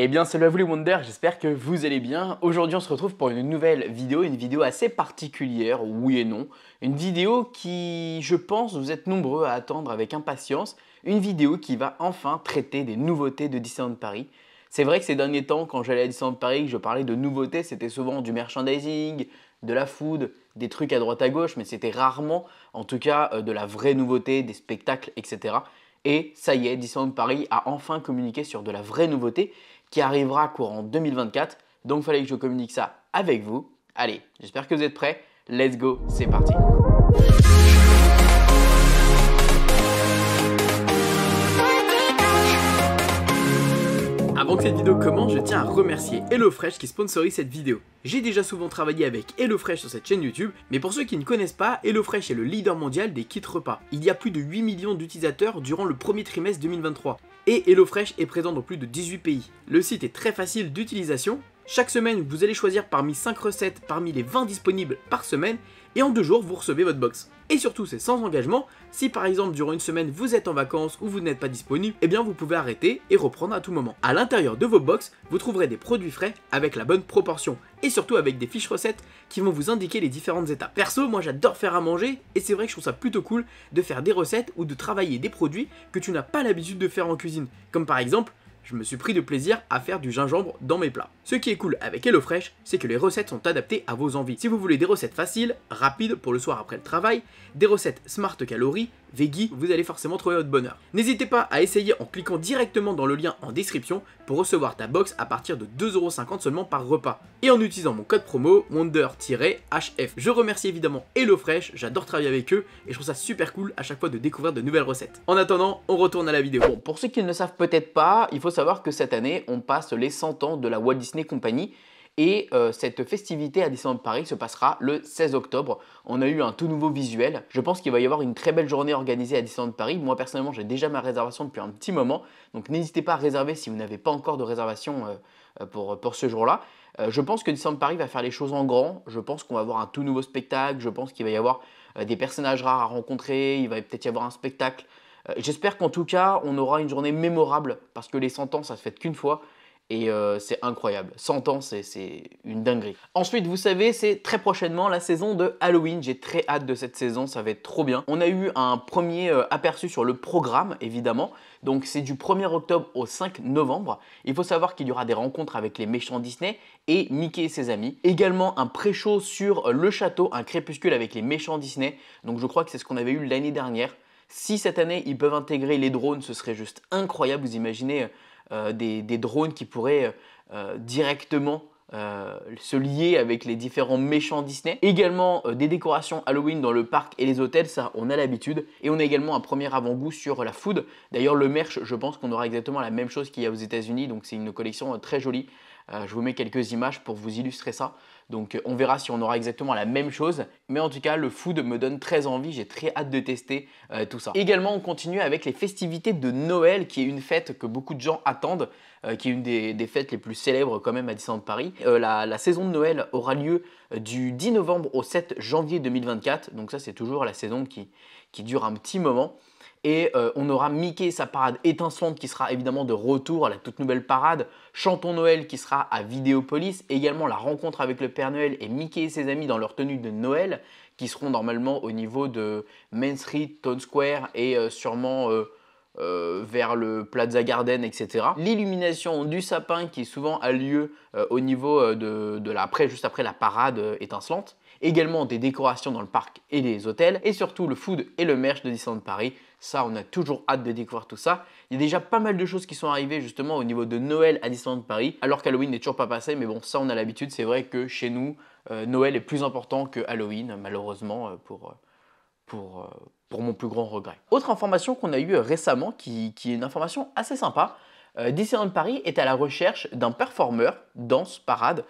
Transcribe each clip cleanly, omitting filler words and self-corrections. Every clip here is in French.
Eh bien salut à vous les Wonders, j'espère que vous allez bien. Aujourd'hui on se retrouve pour une nouvelle vidéo, une vidéo assez particulière, oui et non. Une vidéo qui, je pense, vous êtes nombreux à attendre avec impatience. Une vidéo qui va enfin traiter des nouveautés de Disneyland Paris. C'est vrai que ces derniers temps, quand j'allais à Disneyland Paris, que je parlais de nouveautés, c'était souvent du merchandising, de la food, des trucs à droite à gauche, mais c'était rarement, en tout cas, de la vraie nouveauté, des spectacles, etc. Et ça y est, Disneyland Paris a enfin communiqué sur de la vraie nouveauté qui arrivera courant 2024. Donc il fallait que je communique ça avec vous. Allez, j'espère que vous êtes prêts. Let's go, c'est parti. Avant que cette vidéo commence, je tiens à remercier HelloFresh qui sponsorise cette vidéo. J'ai déjà souvent travaillé avec HelloFresh sur cette chaîne YouTube, mais pour ceux qui ne connaissent pas, HelloFresh est le leader mondial des kits repas. Il y a plus de 8 millions d'utilisateurs durant le premier trimestre 2023. Et HelloFresh est présent dans plus de 18 pays. Le site est très facile d'utilisation. Chaque semaine, vous allez choisir parmi 5 recettes parmi les 20 disponibles par semaine et en 2 jours, vous recevez votre box. Et surtout, c'est sans engagement. Si par exemple, durant une semaine, vous êtes en vacances ou vous n'êtes pas disponible, eh bien vous pouvez arrêter et reprendre à tout moment. À l'intérieur de vos box, vous trouverez des produits frais avec la bonne proportion et surtout avec des fiches recettes qui vont vous indiquer les différentes étapes. Perso, moi j'adore faire à manger et c'est vrai que je trouve ça plutôt cool de faire des recettes ou de travailler des produits que tu n'as pas l'habitude de faire en cuisine. Comme par exemple, je me suis pris de plaisir à faire du gingembre dans mes plats. Ce qui est cool avec HelloFresh, c'est que les recettes sont adaptées à vos envies. Si vous voulez des recettes faciles, rapides pour le soir après le travail, des recettes smart calories, veggie, vous allez forcément trouver votre bonheur. N'hésitez pas à essayer en cliquant directement dans le lien en description pour recevoir ta box à partir de 2,50€ seulement par repas. Et en utilisant mon code promo Wonder-HF. Je remercie évidemment HelloFresh, j'adore travailler avec eux et je trouve ça super cool à chaque fois de découvrir de nouvelles recettes. En attendant, on retourne à la vidéo. Bon, pour ceux qui ne le savent peut-être pas, il faut savoir que cette année, on passe les 100 ans de la Walt Disney Company. Et cette festivité à Disneyland Paris se passera le 16 octobre. On a eu un tout nouveau visuel. Je pense qu'il va y avoir une très belle journée organisée à Disneyland Paris. Moi personnellement, j'ai déjà ma réservation depuis un petit moment. Donc n'hésitez pas à réserver si vous n'avez pas encore de réservation pour ce jour-là. Je pense que Disneyland Paris va faire les choses en grand. Je pense qu'on va avoir un tout nouveau spectacle. Je pense qu'il va y avoir des personnages rares à rencontrer. Il va peut-être y avoir un spectacle. J'espère qu'en tout cas, on aura une journée mémorable parce que les 100 ans, ça se fête qu'une fois. Et c'est incroyable, 100 ans c'est une dinguerie. Ensuite vous savez c'est très prochainement la saison de Halloween, j'ai très hâte de cette saison, ça va être trop bien. On a eu un premier aperçu sur le programme évidemment, donc c'est du 1er octobre au 5 novembre. Il faut savoir qu'il y aura des rencontres avec les méchants Disney et Mickey et ses amis. Également un pré-show sur le château, un crépuscule avec les méchants Disney, donc je crois que c'est ce qu'on avait eu l'année dernière. Si cette année ils peuvent intégrer les drones, ce serait juste incroyable, vous imaginez des drones qui pourraient directement se lier avec les différents méchants Disney. Également des décorations Halloween dans le parc et les hôtels, ça on a l'habitude. Et on a également un premier avant-goût sur la food. D'ailleurs le merch, je pense qu'on aura exactement la même chose qu'il y a aux États-Unis, donc c'est une collection très jolie. Je vous mets quelques images pour vous illustrer ça. Donc on verra si on aura exactement la même chose. Mais en tout cas, le food me donne très envie. J'ai très hâte de tester tout ça. Également, on continue avec les festivités de Noël, qui est une fête que beaucoup de gens attendent, qui est une des fêtes les plus célèbres quand même à Disneyland Paris. La saison de Noël aura lieu du 10 novembre au 7 janvier 2024. Donc ça, c'est toujours la saison qui dure un petit moment. Et on aura Mickey et sa parade étincelante qui sera évidemment de retour à la toute nouvelle parade. Chantons Noël qui sera à Vidéopolis. Également la rencontre avec le Père Noël et Mickey et ses amis dans leur tenue de Noël qui seront normalement au niveau de Main Street, Town Square et sûrement vers le Plaza Garden, etc. L'illumination du sapin qui souvent a lieu au niveau juste après la parade étincelante. Également des décorations dans le parc et les hôtels. Et surtout le food et le merch de Disneyland Paris. Ça, on a toujours hâte de découvrir tout ça. Il y a déjà pas mal de choses qui sont arrivées justement au niveau de Noël à Disneyland Paris. Alors qu'Halloween n'est toujours pas passé. Mais bon, ça, on a l'habitude. C'est vrai que chez nous, Noël est plus important que Halloween, malheureusement, pour mon plus grand regret. Autre information qu'on a eue récemment, qui est une information assez sympa. Disneyland Paris est à la recherche d'un performeur, danse, parade,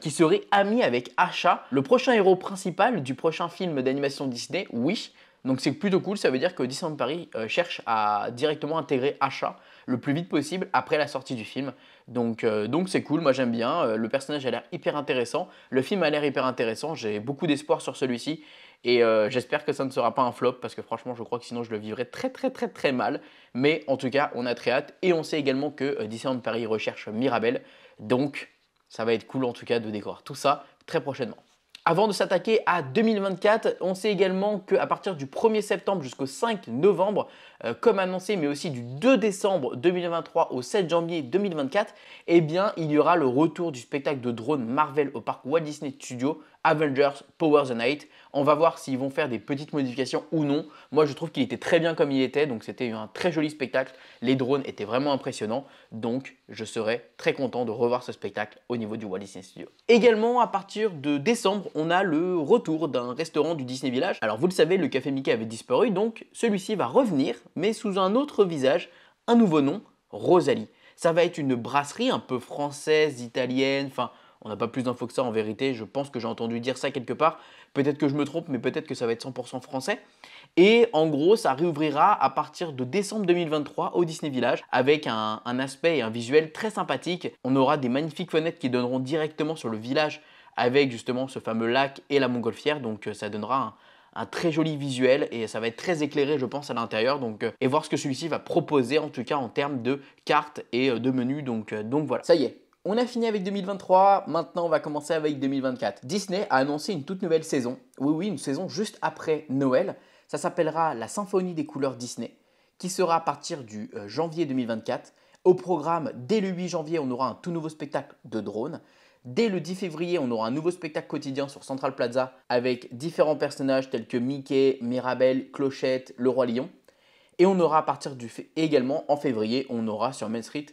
qui serait ami avec Asha, le prochain héros principal du prochain film d'animation Disney, Wish. Donc c'est plutôt cool, ça veut dire que Disneyland Paris cherche à directement intégrer Asha le plus vite possible après la sortie du film. Donc c'est cool, moi j'aime bien, le personnage a l'air hyper intéressant, le film a l'air hyper intéressant, j'ai beaucoup d'espoir sur celui-ci. Et j'espère que ça ne sera pas un flop parce que franchement, je crois que sinon je le vivrais très mal. Mais en tout cas, on a très hâte et on sait également que Disneyland Paris recherche Mirabel. Donc, ça va être cool en tout cas de découvrir tout ça très prochainement. Avant de s'attaquer à 2024, on sait également qu'à partir du 1er septembre jusqu'au 5 novembre, comme annoncé, mais aussi du 2 décembre 2023 au 7 janvier 2024, eh bien, il y aura le retour du spectacle de drone Marvel au parc Walt Disney Studios, Avengers Power the Night. On va voir s'ils vont faire des petites modifications ou non. Moi, je trouve qu'il était très bien comme il était, donc c'était un très joli spectacle. Les drones étaient vraiment impressionnants, donc je serais très content de revoir ce spectacle au niveau du Walt Disney Studios. Également, à partir de décembre, on a le retour d'un restaurant du Disney Village. Alors, vous le savez, le Café Mickey avait disparu, donc celui-ci va revenir, mais sous un autre visage, un nouveau nom, Rosalie. Ça va être une brasserie un peu française, italienne, enfin, on n'a pas plus d'infos que ça en vérité, je pense que j'ai entendu dire ça quelque part. Peut-être que je me trompe, mais peut-être que ça va être 100% français. Et en gros, ça réouvrira à partir de décembre 2023 au Disney Village avec un aspect et un visuel très sympathique. On aura des magnifiques fenêtres qui donneront directement sur le village avec justement ce fameux lac et la montgolfière. Donc ça donnera un très joli visuel et ça va être très éclairé je pense à l'intérieur. Et voir ce que celui-ci va proposer en tout cas en termes de cartes et de menus. Donc voilà, ça y est. On a fini avec 2023, maintenant on va commencer avec 2024. Disney a annoncé une toute nouvelle saison, oui une saison juste après Noël. Ça s'appellera la Symphonie des couleurs Disney, qui sera à partir du janvier 2024. Au programme, dès le 8 janvier, on aura un tout nouveau spectacle de drone. Dès le 10 février, on aura un nouveau spectacle quotidien sur Central Plaza avec différents personnages tels que Mickey, Mirabel, Clochette, le Roi Lion. Et on aura à partir également en février, on aura sur Main Street,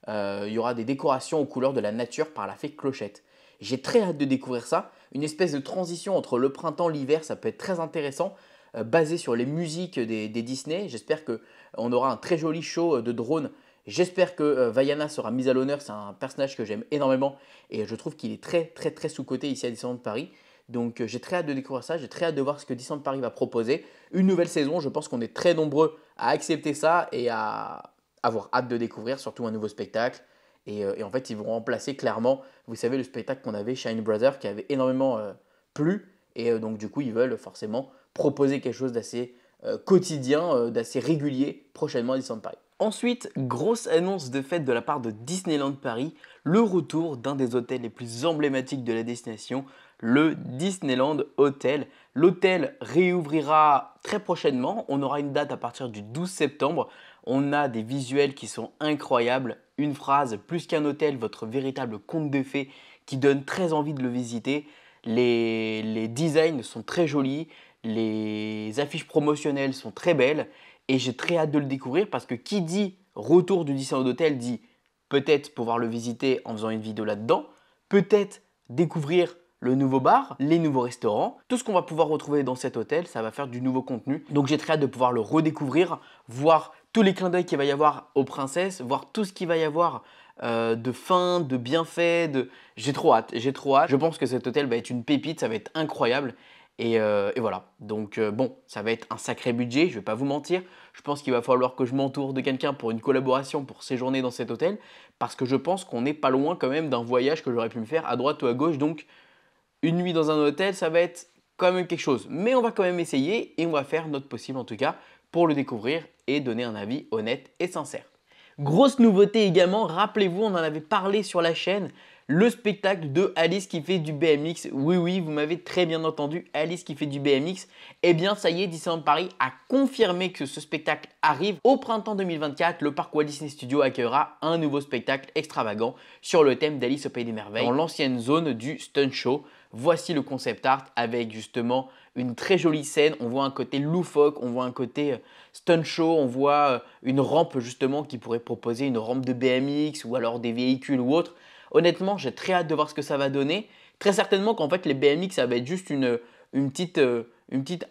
il y aura des décorations aux couleurs de la nature par la fée Clochette. J'ai très hâte de découvrir ça. Une espèce de transition entre le printemps et l'hiver, ça peut être très intéressant, basé sur les musiques des Disney. J'espère qu'on aura un très joli show de drone. J'espère que Vaiana sera mise à l'honneur. C'est un personnage que j'aime énormément et je trouve qu'il est très sous-coté ici à Disneyland Paris. Donc j'ai très hâte de découvrir ça, j'ai très hâte de voir ce que Disneyland Paris va proposer. Une nouvelle saison, je pense qu'on est très nombreux à accepter ça et à avoir hâte de découvrir, surtout un nouveau spectacle. Et en fait, ils vont remplacer clairement, vous savez, le spectacle qu'on avait chez Shine Brothers qui avait énormément plu. Et donc du coup, ils veulent forcément proposer quelque chose d'assez quotidien, d'assez régulier prochainement à Disneyland Paris. Ensuite, grosse annonce de fête de la part de Disneyland Paris, le retour d'un des hôtels les plus emblématiques de la destination, le Disneyland Hotel. L'hôtel réouvrira très prochainement, on aura une date à partir du 12 septembre. On a des visuels qui sont incroyables, une phrase, plus qu'un hôtel, votre véritable conte de fées qui donne très envie de le visiter. Les designs sont très jolis, les affiches promotionnelles sont très belles et j'ai très hâte de le découvrir parce que qui dit retour du Disneyland Hotel dit peut-être pouvoir le visiter en faisant une vidéo là-dedans, peut-être découvrir le nouveau bar, les nouveaux restaurants, tout ce qu'on va pouvoir retrouver dans cet hôtel, ça va faire du nouveau contenu. Donc j'ai très hâte de pouvoir le redécouvrir, voir tous les clins d'œil qu'il va y avoir aux princesses, voir tout ce qu'il va y avoir de fin, de bienfaits. J'ai trop hâte, j'ai trop hâte. Je pense que cet hôtel va être une pépite, ça va être incroyable. Et voilà, donc bon, ça va être un sacré budget, je ne vais pas vous mentir. Je pense qu'il va falloir que je m'entoure de quelqu'un pour une collaboration pour séjourner dans cet hôtel. Parce que je pense qu'on n'est pas loin quand même d'un voyage que j'aurais pu me faire à droite ou à gauche. Donc une nuit dans un hôtel, ça va être quand même quelque chose. Mais on va quand même essayer et on va faire notre possible en tout cas pour le découvrir et donner un avis honnête et sincère. Grosse nouveauté également, rappelez-vous, on en avait parlé sur la chaîne, le spectacle de Alice qui fait du BMX. Oui, vous m'avez très bien entendu, Alice qui fait du BMX. Eh bien, ça y est, Disneyland Paris a confirmé que ce spectacle arrive. Au printemps 2024, le parc Walt Disney Studios accueillera un nouveau spectacle extravagant sur le thème d'Alice au Pays des Merveilles dans l'ancienne zone du Stunt Show. Voici le concept art avec justement une très jolie scène. On voit un côté loufoque, on voit un côté stunt show, on voit une rampe justement qui pourrait proposer une rampe de BMX ou alors des véhicules ou autre. Honnêtement, j'ai très hâte de voir ce que ça va donner. Très certainement qu'en fait les BMX ça va être juste une petite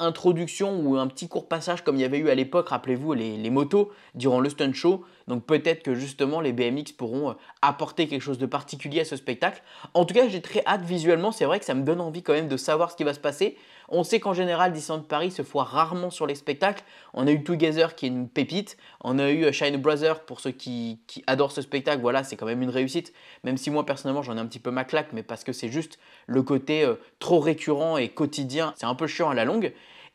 introduction ou un petit court passage comme il y avait eu à l'époque, rappelez-vous les motos durant le stunt show. Donc peut-être que justement les BMX pourront apporter quelque chose de particulier à ce spectacle. En tout cas, j'ai très hâte visuellement. C'est vrai que ça me donne envie quand même de savoir ce qui va se passer. On sait qu'en général, Disneyland Paris se foire rarement sur les spectacles. On a eu Together qui est une pépite. On a eu Shine Brother pour ceux qui adorent ce spectacle. Voilà, c'est quand même une réussite. Même si moi, personnellement, j'en ai un petit peu ma claque, mais parce que c'est juste le côté trop récurrent et quotidien. C'est un peu chiant à la longue.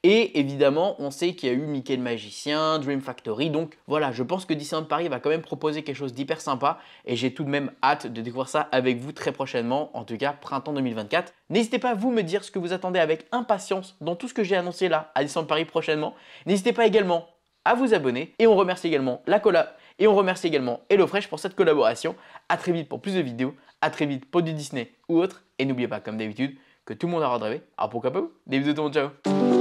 Et évidemment, on sait qu'il y a eu Mickey le Magicien, Dream Factory. Donc voilà, je pense que Disneyland Paris va quand même proposer quelque chose d'hyper sympa. Et j'ai tout de même hâte de découvrir ça avec vous très prochainement, en tout cas printemps 2024. N'hésitez pas à vous me dire ce que vous attendez avec impatience dans tout ce que j'ai annoncé là à Disneyland Paris prochainement. N'hésitez pas également à vous abonner. Et on remercie également la Cola. Et on remercie également HelloFresh pour cette collaboration. A très vite pour plus de vidéos. A très vite pour du Disney ou autre. Et n'oubliez pas, comme d'habitude, que tout le monde a le droit de rêver. Alors pourquoi pas vous? Des bisous tout le monde, ciao.